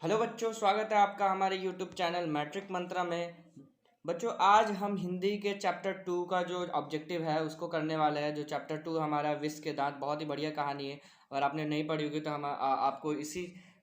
Hello बच्चों, स्वागत है आपका हमारे यूट्यूब चैनल मैट्रिक मंत्रा में। बच्चों, आज हम हिंदी के चैप्टर 2 का जो ऑब्जेक्टिव है उसको करने वाले हैं। जो चैप्टर 2 हमारा विष के दांत, बहुत ही बढ़िया कहानी है। अगर आपने नहीं पढ़ी होगी तो आपको इसी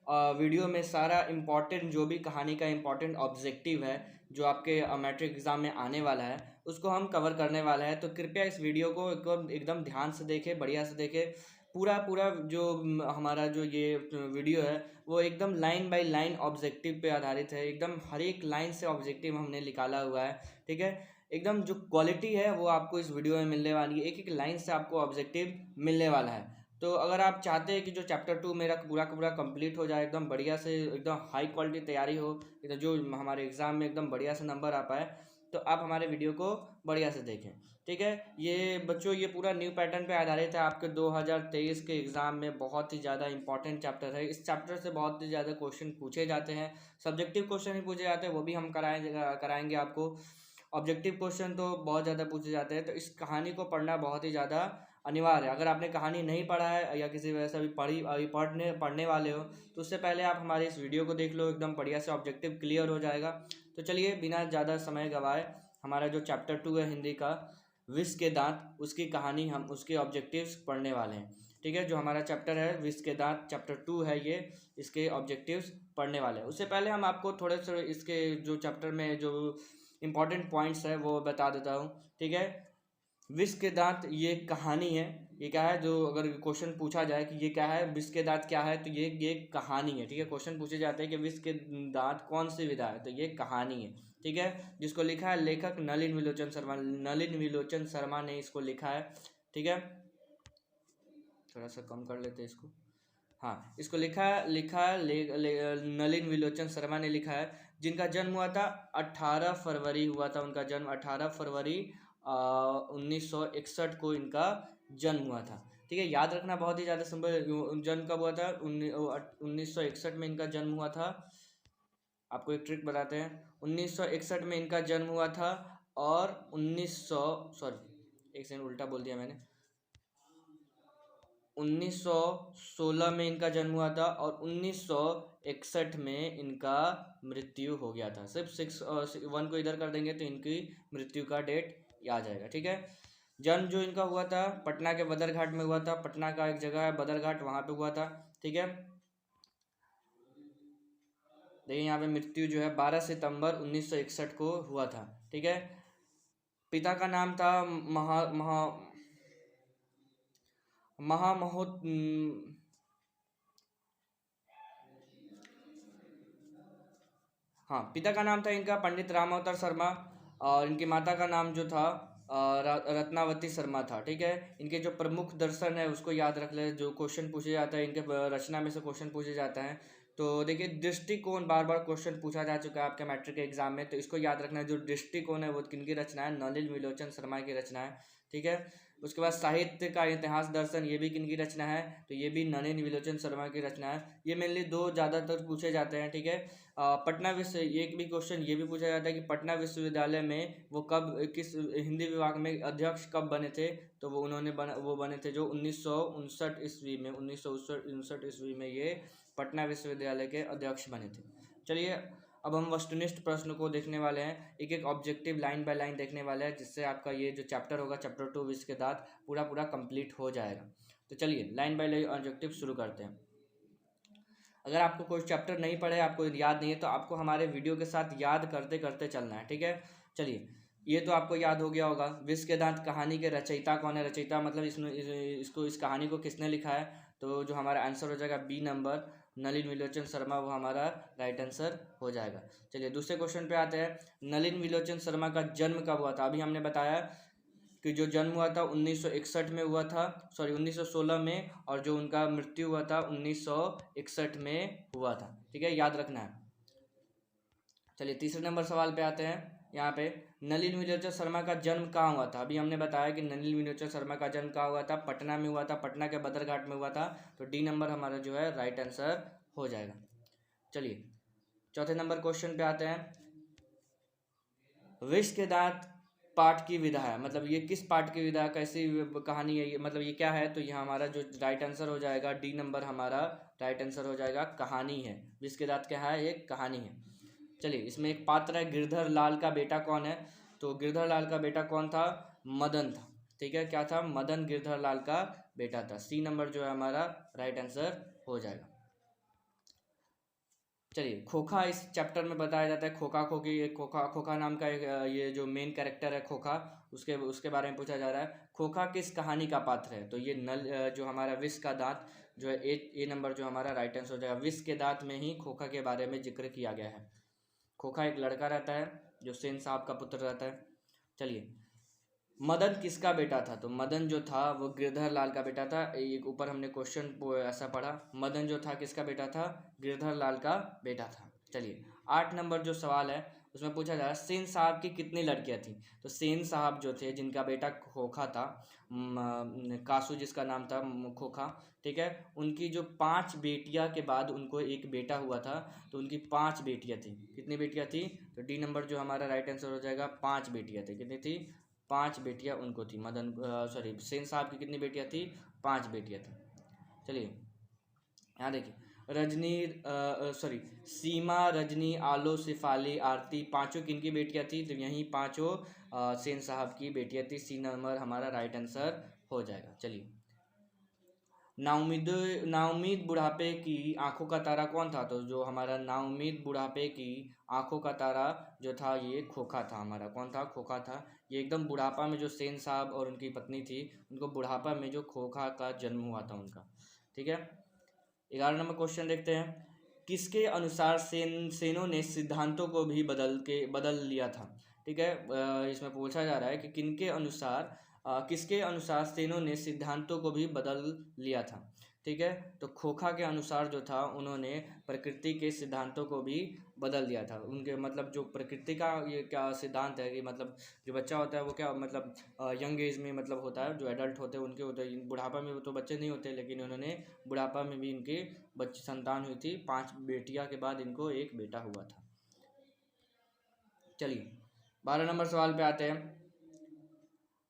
वीडियो में सारा इम्पोर्टेंट, जो भी कहानी का इम्पोर्टेंट ऑब्जेक्टिव है जो आपके मैट्रिक एग्जाम में आने वाला है, उसको हम कवर करने वाले हैं। तो कृपया इस वीडियो को एकदम ध्यान से देखें, बढ़िया से देखें। पूरा पूरा जो हमारा जो ये वीडियो है वो एकदम लाइन बाय लाइन ऑब्जेक्टिव पे आधारित है। एकदम हर एक लाइन से ऑब्जेक्टिव हमने निकाला हुआ है। ठीक है, एकदम जो क्वालिटी है वो आपको इस वीडियो में मिलने वाली है। एक एक लाइन से आपको ऑब्जेक्टिव मिलने वाला है। तो अगर आप चाहते हैं कि जो चैप्टर 2 मेरा पूरा का पूरा कंप्लीट हो जाए, एकदम बढ़िया से, एकदम हाई क्वालिटी तैयारी हो, तो जो हमारे एग्जाम में एकदम बढ़िया से नंबर आ पाए, तो आप हमारे वीडियो को बढ़िया से देखें। ठीक है, ये बच्चों ये पूरा न्यू पैटर्न पे आधारित है। आपके 2023 के एग्ज़ाम में बहुत ही ज़्यादा इंपॉर्टेंट चैप्टर है। इस चैप्टर से बहुत ही ज़्यादा क्वेश्चन पूछे जाते हैं। सब्जेक्टिव क्वेश्चन ही पूछे जाते हैं, वो भी हम कराएंगे आपको। ऑब्जेक्टिव क्वेश्चन तो बहुत ज़्यादा पूछे जाते हैं। तो इस कहानी को पढ़ना बहुत ही ज़्यादा अनिवार्य है। अगर आपने कहानी नहीं पढ़ा है या किसी वजह से अभी पढ़ने वाले हो, तो उससे पहले आप हमारे इस वीडियो को देख लो, एकदम बढ़िया से ऑब्जेक्टिव क्लियर हो जाएगा। तो चलिए बिना ज़्यादा समय गवाए, हमारा जो चैप्टर 2 है हिंदी का, विष के दांत, उसकी कहानी, हम उसके ऑब्जेक्टिव्स पढ़ने वाले हैं। ठीक है, जो हमारा चैप्टर है विष के दांत, चैप्टर 2 है ये, इसके ऑब्जेक्टिव्स पढ़ने वाले हैं। उससे पहले हम आपको थोड़े से इसके जो चैप्टर में जो इंपॉर्टेंट पॉइंट्स है वो बता देता हूँ। ठीक है, विष के दांत ये कहानी है। ये क्या है, जो अगर क्वेश्चन पूछा जाए कि ये क्या है, विष के दांत क्या है, तो ये कहानी है। ठीक है, क्वेश्चन पूछे जाते हैं कि विष के दांत कौन सी विधा है, तो ये कहानी है। ठीक है, जिसको लिखा है लेखक नलिन विलोचन शर्मा। नलिन विलोचन शर्मा ने इसको लिखा है। ठीक है, थोड़ा सा कम कर लेते हैं इसको। हाँ, इसको नलिन विलोचन शर्मा ने लिखा है, जिनका जन्म हुआ था 18 फरवरी हुआ था उनका जन्म। 18 फरवरी 1961 को इनका जन्म हुआ था। ठीक है, याद रखना बहुत ही ज़्यादा सिंपल। जन्म कब हुआ था? 1961 में इनका जन्म हुआ था। आपको एक ट्रिक बताते हैं। 1961 में इनका जन्म हुआ था और 1900, सॉरी एक सेकंड, उल्टा बोल दिया मैंने। 1916 में इनका जन्म हुआ था और 1961 में इनका मृत्यु हो गया था। सिर्फ 1 को इधर कर देंगे तो इनकी मृत्यु का डेट आ जाएगा। ठीक है, जन्म जो इनका हुआ था पटना के बदरघाट में हुआ था। पटना का एक जगह है बदरघाट, वहाँ पे हुआ था। ठीक है, देखिए यहाँ पे मृत्यु जो है 12 सितंबर 1961 को हुआ था। ठीक है, पिता का नाम था महा महा महामहो हाँ, पिता का नाम था इनका पंडित रामावतार शर्मा, और इनकी माता का नाम जो था रत्नावती शर्मा था। ठीक है, इनके जो प्रमुख दर्शन है उसको याद रख ले। जो क्वेश्चन पूछे जाता है इनके रचना में से क्वेश्चन पूछे जाता है। तो देखिए, दृष्टिकोण बार बार क्वेश्चन पूछा जा चुका है आपके मैट्रिक के एग्जाम में, तो इसको याद रखना है। जो दृष्टिकोण है वो किनकी रचना है? नलिन विलोचन शर्मा की रचना है। ठीक है, उसके बाद साहित्य का इतिहास दर्शन, ये भी किनकी रचना है? तो ये भी नलिन विलोचन शर्मा की रचना है। ये मेनली दो ज़्यादातर पूछे जाते हैं। ठीक है, पटना विश्व, एक भी क्वेश्चन ये भी पूछा जाता है कि पटना विश्वविद्यालय में वो कब, किस हिंदी विभाग में अध्यक्ष कब बने थे? तो वो बने थे जो 1959 ईस्वी में, 1959 ईस्वी में ये पटना विश्वविद्यालय के अध्यक्ष बने थे। चलिए, अब हम वस्तुनिष्ठ प्रश्न को देखने वाले हैं। एक एक ऑब्जेक्टिव लाइन बाय लाइन देखने वाले हैं, जिससे आपका ये जो चैप्टर होगा, चैप्टर 2 विष के दांत, पूरा पूरा कंप्लीट हो जाएगा। तो चलिए लाइन बाय लाइन ऑब्जेक्टिव शुरू करते हैं। अगर आपको कोई चैप्टर नहीं पढ़े, आपको याद नहीं है, तो आपको हमारे वीडियो के साथ याद करते करते चलना है। ठीक है, चलिए, ये तो आपको याद हो गया होगा। विष के दांत कहानी के रचयिता कौन है? रचयिता मतलब इस कहानी को किसने लिखा है? तो जो हमारा आंसर हो जाएगा बी नंबर, नलिन विलोचन शर्मा, वो हमारा राइट आंसर हो जाएगा। चलिए दूसरे क्वेश्चन पे आते हैं। नलिन विलोचन शर्मा का जन्म कब हुआ था? अभी हमने बताया कि जो जन्म हुआ था 1961 में हुआ था, सॉरी 1916 में, और जो उनका मृत्यु हुआ था 1961 में हुआ था। ठीक है, याद रखना है। चलिए तीसरे नंबर सवाल पे आते हैं। यहाँ पे नलिन विलोचन शर्मा का जन्म कहाँ हुआ था? अभी हमने बताया कि नलिन विलोचन शर्मा का जन्म कहाँ हुआ था? पटना में हुआ था, पटना के बदरघाट में हुआ था। तो डी नंबर हमारा जो है राइट आंसर हो जाएगा। चलिए चौथे नंबर क्वेश्चन पे आते हैं। विष के दांत पाठ की विधा है, मतलब ये किस पाठ की विधा, कैसी कहानी है ये, मतलब ये क्या है। तो यहाँ हमारा जो राइट आंसर हो जाएगा डी नंबर हमारा राइट आंसर हो जाएगा, कहानी है। विष दांत क्या है, एक कहानी है। चलिए, इसमें एक पात्र है, गिरधर लाल का बेटा कौन है। तो गिरधर लाल का बेटा कौन था, मदन था। ठीक है, क्या था, मदन गिरधर लाल का बेटा था। सी नंबर जो है हमारा राइट आंसर हो जाएगा। चलिए, खोखा इस चैप्टर में बताया जाता है, खोखा खोखी, खोखा खोखा नाम का एक ये जो मेन कैरेक्टर है खोखा, उसके उसके बारे में पूछा जा रहा है। खोखा किस कहानी का पात्र है। तो ये नल जो हमारा विष का दांत जो है, ए नंबर जो हमारा राइट आंसर हो जाएगा। विष के दांत में ही खोखा के बारे में जिक्र किया गया है। खोखा एक लड़का रहता है जो सेन साहब का पुत्र रहता है। चलिए, मदन किसका बेटा था। तो मदन जो था वो गिरधर लाल का बेटा था। एक ऊपर हमने क्वेश्चन ऐसा पढ़ा, मदन जो था किसका बेटा था, गिरधर लाल का बेटा था। चलिए, 8 नंबर जो सवाल है उसमें पूछा जा रहा है, सेन साहब की कितनी लड़कियां थी। तो सेन साहब जो थे जिनका बेटा खोखा था, कासू जिसका नाम था खोखा, ठीक है, उनकी जो 5 बेटियां के बाद उनको एक बेटा हुआ था। तो उनकी 5 बेटियां थी। कितनी बेटियां थी, तो डी नंबर जो हमारा राइट आंसर हो जाएगा, 5 बेटियां थी। कितनी थी, 5 बेटियां उनको थी। सॉरी, सेन साहब की कितनी बेटियां थी, 5 बेटियां थी। चलिए, यहाँ देखिए, रजनी सॉरी, सीमा, रजनी, आलो, सिफाली, आरती, पांचों किनकी बेटियां थी। तो यही पांचों सेन साहब की बेटियां थी। सी नंबर हमारा राइट आंसर हो जाएगा। चलिए, नाउमीद नाउमीद बुढ़ापे की आंखों का तारा कौन था। तो जो हमारा नाउमीद बुढ़ापे की आंखों का तारा जो था, ये खोखा था। हमारा कौन था, खोखा था। ये एकदम बुढ़ापा में जो सेन साहब और उनकी पत्नी थी, उनको बुढ़ापा में जो खोखा का जन्म हुआ था उनका। ठीक है, 11 नंबर क्वेश्चन देखते हैं, किसके अनुसार सेनों ने सिद्धांतों को भी बदल लिया था। ठीक है, इसमें पूछा जा रहा है कि किनके अनुसार किसके अनुसार सेनों ने सिद्धांतों को भी बदल लिया था। ठीक है, तो खोखा के अनुसार जो था, उन्होंने प्रकृति के सिद्धांतों को भी बदल दिया था। उनके मतलब जो प्रकृति का ये क्या सिद्धांत है कि मतलब जो बच्चा होता है वो क्या मतलब यंग एज में मतलब होता है, जो एडल्ट होते हैं उनके होते हैं, बुढ़ापा में वो तो बच्चे नहीं होते, लेकिन उन्होंने बुढ़ापा में भी इनके बच्चे संतान हुई थी। 5 बेटियां के बाद इनको एक बेटा हुआ था। चलिए, 12 नंबर सवाल पे आते हैं।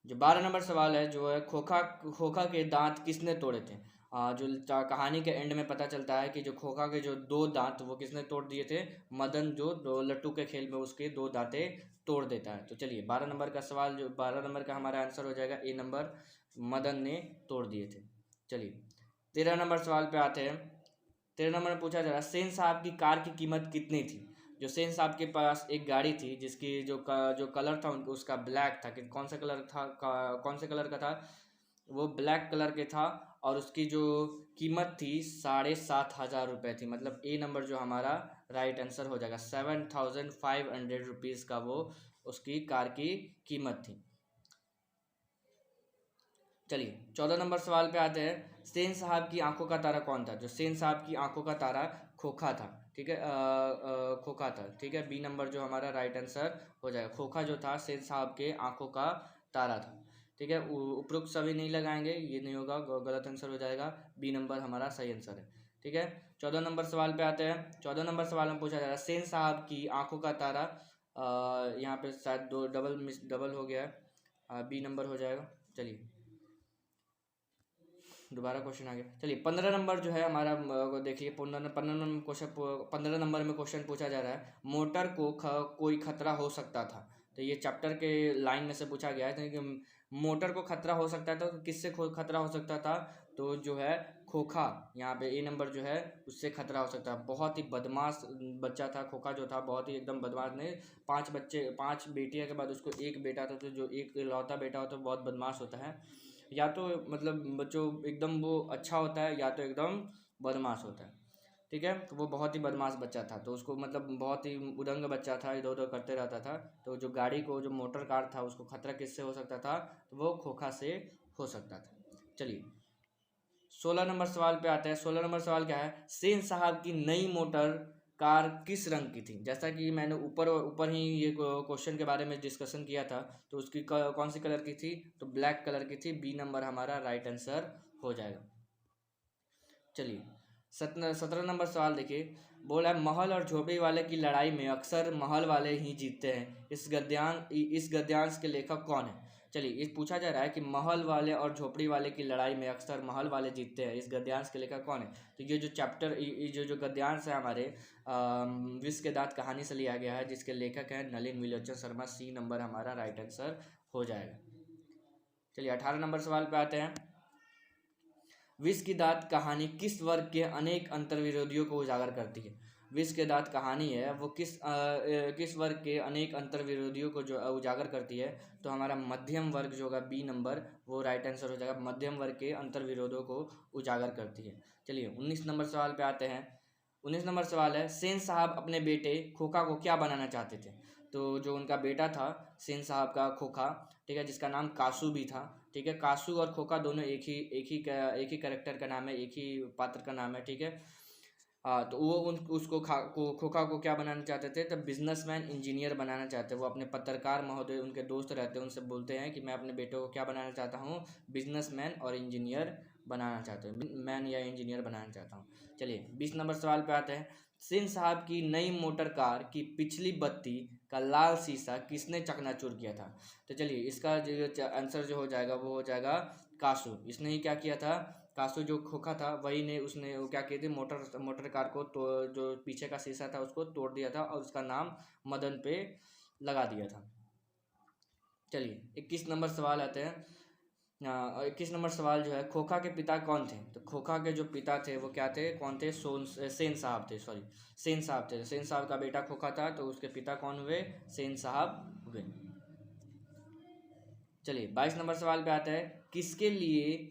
जो 12 नंबर सवाल है जो है, खोखा खोखा के दांत किसने तोड़े थे। जो कहानी के एंड में पता चलता है कि जो खोखा के जो 2 दांत वो किसने तोड़ दिए थे, मदन जो लट्टू के खेल में उसके 2 दांतें तोड़ देता है। तो चलिए, 12 नंबर का सवाल, जो 12 नंबर का हमारा आंसर हो जाएगा ए नंबर, मदन ने तोड़ दिए थे। चलिए, 13 नंबर सवाल पे आते हैं। 13 नंबर में पूछा जा रहा है, सेन साहब की कार की कीमत कितनी थी। जो सेन साहब के पास एक गाड़ी थी जिसकी जो कलर था उनको उसका ब्लैक था। कि कौन सा कलर था, कौन से कलर का था, वो ब्लैक कलर के था। और उसकी जो कीमत थी 7,500 रुपये थी। मतलब ए नंबर जो हमारा राइट आंसर हो जाएगा, 7,500 रुपीज़ का वो उसकी कार की कीमत थी। चलिए, 14 नंबर सवाल पे आते हैं। सेन साहब की आंखों का तारा कौन था। जो सेन साहब की आंखों का तारा खोखा था। ठीक है, खोखा था। ठीक है, बी नंबर जो हमारा राइट आंसर हो जाएगा। खोखा जो था सेन साहब के आंखों का तारा था। ठीक है, उपरोक्त सभी नहीं लगाएंगे, ये नहीं होगा, गलत आंसर हो जाएगा। बी नंबर हमारा सही आंसर है। ठीक है, 14 नंबर सवाल पे आते हैं। 14 नंबर सवाल में पूछा जा रहा है, सेन साहब की आंखों का तारा, यहाँ पे शायद डबल हो गया है, बी नंबर हो जाएगा। चलिए, दोबारा क्वेश्चन आ गया। चलिए, 15 नंबर जो है हमारा देखिए, 15 नंबर में क्वेश्चन पूछा जा रहा है, मोटर को कोई खतरा हो सकता था। तो ये चैप्टर के लाइन में से पूछा गया है कि मोटर को खतरा हो सकता था, तो किससे खतरा हो सकता था। तो जो है खोखा, यहाँ पे ए नंबर जो है उससे खतरा हो सकता है। बहुत ही बदमाश बच्चा था खोखा जो था, बहुत ही एकदम बदमाश ने 5 बेटियों के बाद उसको एक बेटा था। तो जो एक लौता बेटा होता है बहुत बदमाश होता है, या तो मतलब बच्चों एकदम वो अच्छा होता है, या तो एकदम बदमाश होता है। ठीक है, तो वो बहुत ही बदमाश बच्चा था। तो उसको मतलब बहुत ही उदंग बच्चा था, इधर उधर करते रहता था। तो जो गाड़ी को, जो मोटर कार था, उसको खतरा किससे हो सकता था, तो वो खोखा से हो सकता था। चलिए, 16 नंबर सवाल पे आते हैं। 16 नंबर सवाल क्या है, सेन साहब की नई मोटर कार किस रंग की थी। जैसा कि मैंने ऊपर ऊपर ही ये क्वेश्चन के बारे में डिस्कशन किया था, तो उसकी कौन सी कलर की थी, तो ब्लैक कलर की थी। बी नंबर हमारा राइट आंसर हो जाएगा। चलिए, 17 नंबर सवाल देखिए, बोला है महल और झोपड़ी वाले की लड़ाई में अक्सर महल वाले ही जीतते हैं, इस गद्यांश के लेखक कौन है। चलिए, ये पूछा जा रहा है कि महल वाले और झोपड़ी वाले की लड़ाई में अक्सर महल वाले जीतते हैं, इस गद्यांश के लेखक कौन है। तो ये जो चैप्टर, ये जो गद्यांश है हमारे विष के दांत कहानी से लिया गया है, जिसके लेखक हैं नलिन विलोचन शर्मा। सी नंबर हमारा राइट आंसर हो जाएगा। चलिए 18 नंबर सवाल पे आते हैं। विष की दांत कहानी किस वर्ग के अनेक अंतर्विरोधियों को उजागर करती है। विष के दांत कहानी है वो किस वर्ग के अनेक अंतर्विरोधियों को जो उजागर करती है। तो हमारा मध्यम वर्ग जो होगा बी नंबर, वो राइट आंसर हो जाएगा। मध्यम वर्ग के अंतर्विरोधों को उजागर करती है। चलिए 19 नंबर सवाल पे आते हैं। 19 नंबर सवाल है, सेन साहब अपने बेटे खोखा को क्या बनाना चाहते थे। तो जो उनका बेटा था सेन साहब का खोखा, ठीक है, जिसका नाम कासू भी था, ठीक है, कासू और खोखा दोनों एक ही कैरेक्टर का नाम है, एक ही पात्र का नाम है, ठीक है। तो वो उसको खोखा को क्या बनाना चाहते थे, तो बिजनेसमैन इंजीनियर बनाना चाहते। वो अपने पत्रकार महोदय, उनके दोस्त रहते हैं, उनसे बोलते हैं कि मैं अपने बेटे को क्या बनाना चाहता हूँ, बिजनेसमैन और इंजीनियर बनाना चाहता हूँ, मैन या इंजीनियर बनाना चाहता हूँ। चलिए 20 नंबर सवाल पे आते हैं। सिंह साहब की नई मोटर कार की पिछली बत्ती का लाल शीशा किसने चकनाचूर किया था। तो चलिए इसका जो आंसर जो हो जाएगा वो हो जाएगा कासू। इसने ही क्या किया था, कासू जो खोखा था वही ने उसने वो क्या किए थे, मोटर कार को तो जो पीछे का शीशा था उसको तोड़ दिया था और उसका नाम मदन पे लगा दिया था। चलिए 21 नंबर सवाल आते हैं। 21 नंबर सवाल जो है, खोखा के पिता कौन थे। तो खोखा के जो पिता थे वो क्या थे, कौन थे, सेन साहब थे, सॉरी सेन साहब थे। सेन साहब का बेटा खोखा था तो उसके पिता कौन हुए, सेन साहब हुए। चलिए 22 नंबर सवाल पे आता है, किसके लिए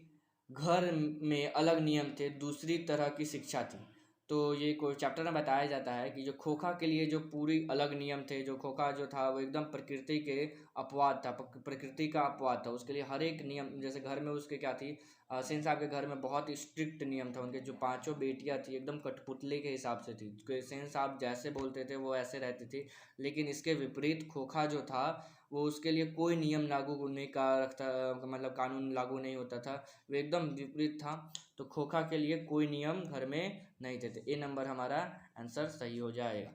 घर में अलग नियम थे, दूसरी तरह की शिक्षा थी। तो ये कोई चैप्टर में बताया जाता है कि जो खोखा के लिए जो पूरी अलग नियम थे, जो खोखा जो था वो एकदम प्रकृति के अपवाद था, प्रकृति का अपवाद था, उसके लिए हर एक नियम, जैसे घर में उसके क्या थी, सेन साहब के घर में बहुत स्ट्रिक्ट नियम था। उनके जो 5 बेटियां थी एकदम कठपुतले के हिसाब से थी, सेन साहब जैसे बोलते थे वो ऐसे रहती थी। लेकिन इसके विपरीत खोखा जो था वो उसके लिए कोई नियम लागू नहीं का रखता, मतलब कानून लागू नहीं होता था, वो एकदम विपरीत था। तो खोखा के लिए कोई नियम घर में नहीं थे। ए नंबर हमारा आंसर सही हो जाएगा।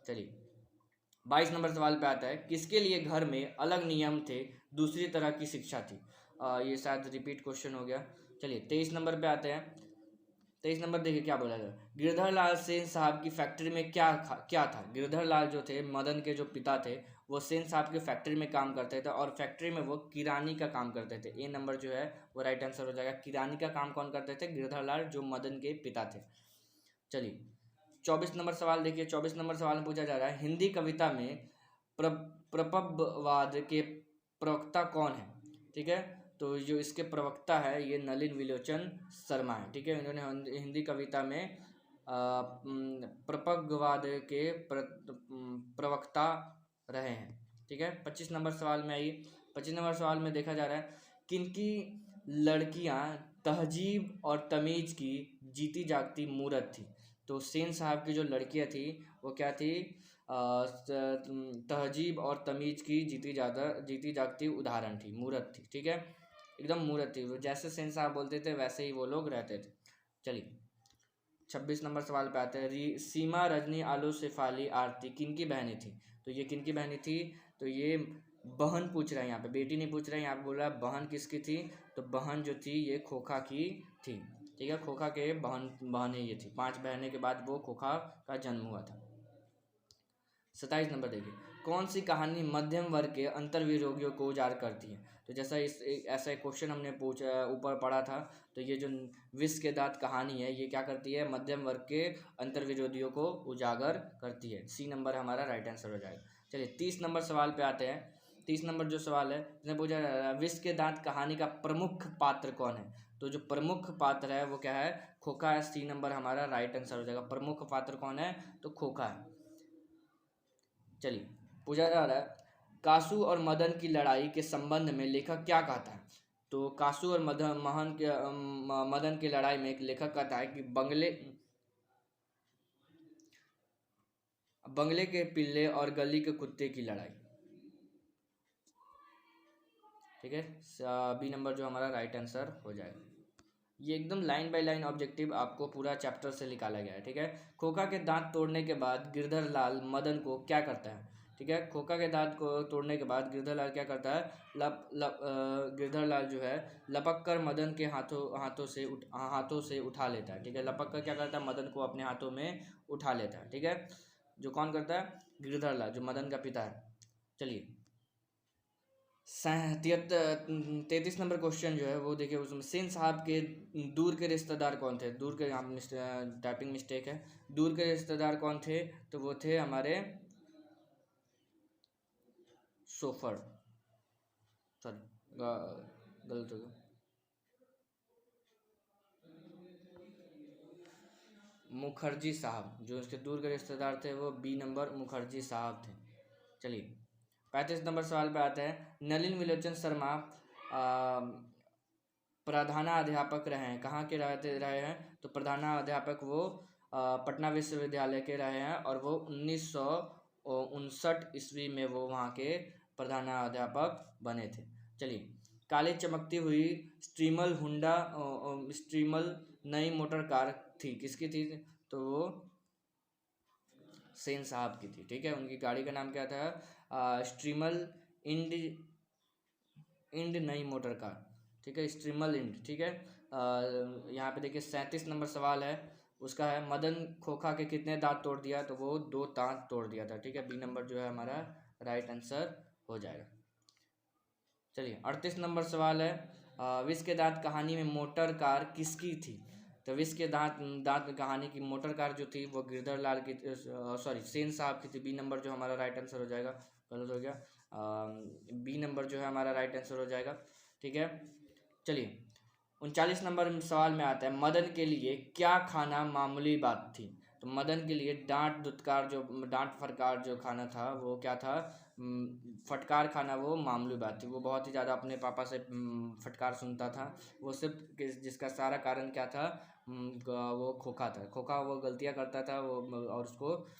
चलिए 22 नंबर सवाल पे आता है, किसके लिए घर में अलग नियम थे, दूसरी तरह की शिक्षा थी। ये शायद रिपीट क्वेश्चन हो गया। चलिए 23 नंबर पे आते हैं। 23 नंबर देखिए क्या बोला जाए, गिरधर लाल सेन साहब की फैक्ट्री में क्या था। गिरधर लाल जो थे मदन के जो पिता थे, वो सेन साहब की फैक्ट्री में काम करते थे और फैक्ट्री में वो किरानी का काम करते थे। ए नंबर जो है वो राइट आंसर हो जाएगा। किरानी का काम कौन करते थे, गिरधर लाल जो मदन के पिता थे। चलिए 24 नंबर सवाल देखिए। 24 नंबर सवाल में पूछा जा रहा है, हिंदी कविता में प्रपब्धवाद के प्रवक्ता कौन है। ठीक है, तो जो इसके प्रवक्ता है ये नलिन विलोचन शर्मा है। ठीक है, इन्होंने हिंदी कविता में प्रपग्धवाद के प्रवक्ता रहे हैं। ठीक है, 25 नंबर सवाल में आइए। 25 नंबर सवाल में देखा जा रहा है, किनकी लड़कियां तहजीब और तमीज की जीती जागती मूरत थी। तो सेन साहब की जो लड़कियां थी वो क्या थी, तहजीब और तमीज की जीती जागती उदाहरण थी, मूरत थी। ठीक है, एकदम मूरत थी, जैसे सेन साहब बोलते थे वैसे ही वो लोग रहते थे। चलिए 26 नंबर सवाल पे आते हैं, सीमा रजनी आलू शेफाली आरती किनकी बहनें थी। तो ये किनकी बहनें थी, तो ये बहन पूछ रहे हैं यहाँ पे, बेटी नहीं पूछ रहे हैं, यहाँ पे बोल रहा है बहन किसकी थी। तो बहन जो थी ये खोखा की थी। ठीक है, खोखा के बहनें ये थी, 5 बहनें के बाद वो खोखा का जन्म हुआ था। 27 नंबर देखिए, कौन सी कहानी मध्यम वर्ग के अंतर्विरोधियों को उजागर करती है। तो जैसा ऐसा एक क्वेश्चन हमने पूछा ऊपर पढ़ा था, तो ये जो विष के दांत कहानी है ये क्या करती है, मध्यम वर्ग के अंतर्विरोधियों को उजागर करती है। सी नंबर हमारा राइट आंसर हो जाएगा। चलिए 30 नंबर सवाल पे आते हैं। 30 नंबर जो सवाल है इसमें पूछा जा रहा है, विष के दांत कहानी का प्रमुख पात्र कौन है। तो जो प्रमुख पात्र है वो क्या है, खोखा है। सी नंबर हमारा राइट आंसर हो जाएगा। प्रमुख पात्र कौन है, तो खोखा है। चलिए पूछा जा रहा है, कासू और मदन की लड़ाई के संबंध में लेखक क्या कहता है। तो कासू और मदन की लड़ाई में एक लेखक कहता है कि बंगले के पिल्ले और गली के कुत्ते की लड़ाई। ठीक है, बी नंबर जो हमारा राइट आंसर हो जाएगा। ये एकदम लाइन बाय लाइन ऑब्जेक्टिव आपको पूरा चैप्टर से निकाला गया है, ठीक है। खोखा के दांत तोड़ने के बाद गिरधर लाल मदन को क्या करता है, ठीक है। खोखा के दांत को तोड़ने के बाद गिरधर लाल क्या करता है, गिरधर लाल जो है लपक कर मदन के हाथों से उठा लेता है, ठीक है। लपक कर क्या करता है, मदन को अपने हाथों में उठा लेता है, ठीक है। जो कौन करता है, गिरधर लाल, जो मदन का पिता है। चलिए 33 नंबर क्वेश्चन जो है वो देखिए, उसमें सेन साहब के दूर के रिश्तेदार कौन थे। दूर के, यहाँ टाइपिंग मिस्टेक है। दूर के रिश्तेदार कौन थे, तो वो थे हमारे सोफर, सॉरी गलत हो गया, मुखर्जी साहब। जो उसके दूर के रिश्तेदार थे वो बी नंबर मुखर्जी साहब थे। चलिए 35 नंबर सवाल पे आते हैं। नलिन विलोचन शर्मा प्रधानाध्यापक रहे हैं, कहाँ के रहे हैं, तो प्रधानाध्यापक वो पटना विश्वविद्यालय के रहे हैं, और वो 1959 ईस्वी में वो वहाँ के प्रधानाध्यापक बने थे। चलिए काली चमकती हुई स्ट्रीमल नई मोटर कार थी, किसकी थी, तो वो सेन साहब की थी, ठीक है। उनकी गाड़ी का नाम क्या था, स्ट्रीमल इंड नई मोटर कार, ठीक है, स्ट्रीमल इंड, ठीक है। यहाँ पे देखिए 37 नंबर सवाल है, उसका है मदन खोखा के कितने दांत तोड़ दिया, तो वो 2 दांत तोड़ दिया था, ठीक है। बी नंबर जो है हमारा राइट आंसर हो जाएगा। चलिए 38 नंबर सवाल है, विष के दांत कहानी में मोटर कार किसकी थी, तो विष के दांत कहानी की मोटर कार जो थी वो गिरधर लाल की, सॉरी सेन साहब की थी। बी नंबर जो हमारा राइट आंसर हो जाएगा, गलत हो गया, बी नंबर जो है हमारा राइट आंसर हो जाएगा, ठीक है। चलिए 39 नंबर सवाल में आता है, मदन के लिए क्या खाना मामूली बात थी, तो मदन के लिए डांट फटकार जो खाना था वो क्या था, फटकार खाना वो मामूली बात थी। वो बहुत ही ज़्यादा अपने पापा से फटकार सुनता था। वो सिर्फ जिसका सारा कारण क्या था, वो खोखा था। खोखा वो गलतियाँ करता था वो, और उसको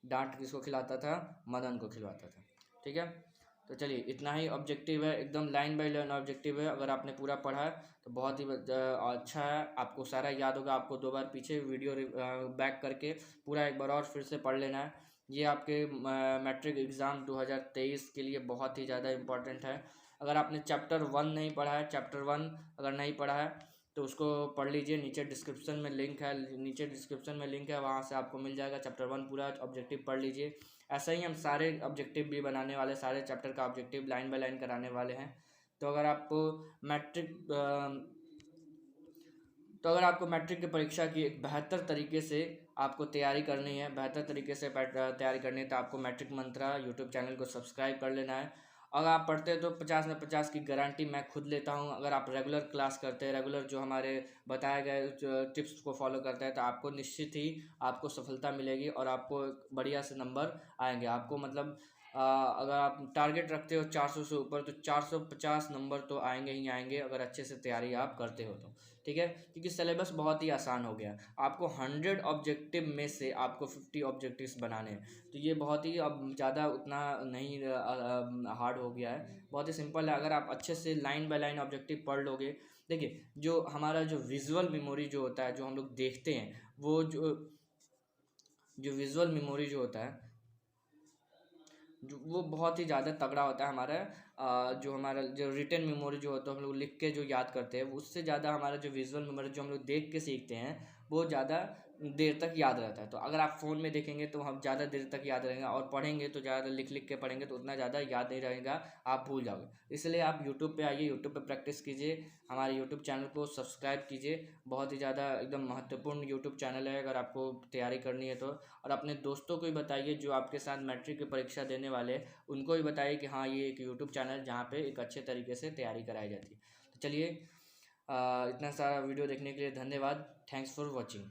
डांट किसको खिलाता था, मदन को खिलवाता था, ठीक है। तो चलिए इतना ही ऑब्जेक्टिव है, एकदम लाइन बाय लाइन ऑब्जेक्टिव है। अगर आपने पूरा पढ़ा है तो बहुत ही अच्छा है, आपको सारा याद होगा। आपको 2 बार पीछे वीडियो बैक करके पूरा एक बार और फिर से पढ़ लेना है। ये आपके मैट्रिक एग्ज़ाम 2023 के लिए बहुत ही ज़्यादा इम्पोर्टेंट है। अगर आपने चैप्टर 1 नहीं पढ़ा है, चैप्टर 1 अगर नहीं पढ़ा है तो उसको पढ़ लीजिए। नीचे डिस्क्रिप्शन में लिंक है, वहाँ से आपको मिल जाएगा। चैप्टर 1 पूरा ऑब्जेक्टिव पढ़ लीजिए। ऐसा ही हम सारे ऑब्जेक्टिव भी बनाने वाले, सारे चैप्टर का ऑब्जेक्टिव लाइन बाय लाइन कराने वाले हैं। तो अगर आपको मैट्रिक की परीक्षा की एक बेहतर तरीके से आपको तैयारी करनी है, तो आपको मैट्रिक मंत्रा यूट्यूब चैनल को सब्सक्राइब कर लेना है। अगर आप पढ़ते हैं तो 50 में 50 की गारंटी मैं खुद लेता हूं। अगर आप रेगुलर क्लास करते हैं, रेगुलर जो हमारे बताए गए टिप्स को फॉलो करते हैं, तो आपको निश्चित ही आपको सफलता मिलेगी और आपको बढ़िया से नंबर आएंगे। आपको मतलब अगर आप टारगेट रखते हो 400 से ऊपर, तो 450 नंबर तो आएंगे ही आएंगे, अगर अच्छे से तैयारी आप करते हो तो, ठीक है। क्योंकि सिलेबस बहुत ही आसान हो गया। आपको 100 ऑब्जेक्टिव में से आपको 50 ऑब्जेक्टिव्स बनाने हैं, तो ये बहुत ही अब ज़्यादा उतना नहीं हार्ड हो गया है, बहुत ही सिंपल है। अगर आप अच्छे से लाइन बाय लाइन ऑब्जेक्टिव पढ़ लोगे, देखिए जो हमारा जो विजुअल मेमोरी जो होता है, जो हम लोग देखते हैं, वो जो विजुअल मेमोरी जो होता है वो बहुत ही ज़्यादा तगड़ा होता है हमारा। जो हमारा जो रिटन मेमोरी जो होता है, हम लोग लिख के जो याद करते हैं, उससे ज़्यादा हमारा जो विजुअल मेमोरी जो हम लोग देख के सीखते हैं वो ज़्यादा देर तक याद रहता है। तो अगर आप फ़ोन में देखेंगे तो हम ज़्यादा देर तक याद रहेगा, और पढ़ेंगे तो ज़्यादा लिख के पढ़ेंगे तो उतना ज़्यादा याद नहीं रहेगा, आप भूल जाओगे। इसलिए आप यूट्यूब पे आइए, यूट्यूब पे प्रैक्टिस कीजिए, हमारे यूट्यूब चैनल को सब्सक्राइब कीजिए। बहुत ही ज़्यादा एकदम महत्वपूर्ण यूट्यूब चैनल है अगर आपको तैयारी करनी है तो। और अपने दोस्तों को भी बताइए जो आपके साथ मैट्रिक की परीक्षा देने वाले, उनको भी बताइए कि हाँ ये एक यूट्यूब चैनल जहाँ पे एक अच्छे तरीके से तैयारी कराई जाती है। तो चलिए इतना सारा वीडियो देखने के लिए धन्यवाद। Thanks for watching.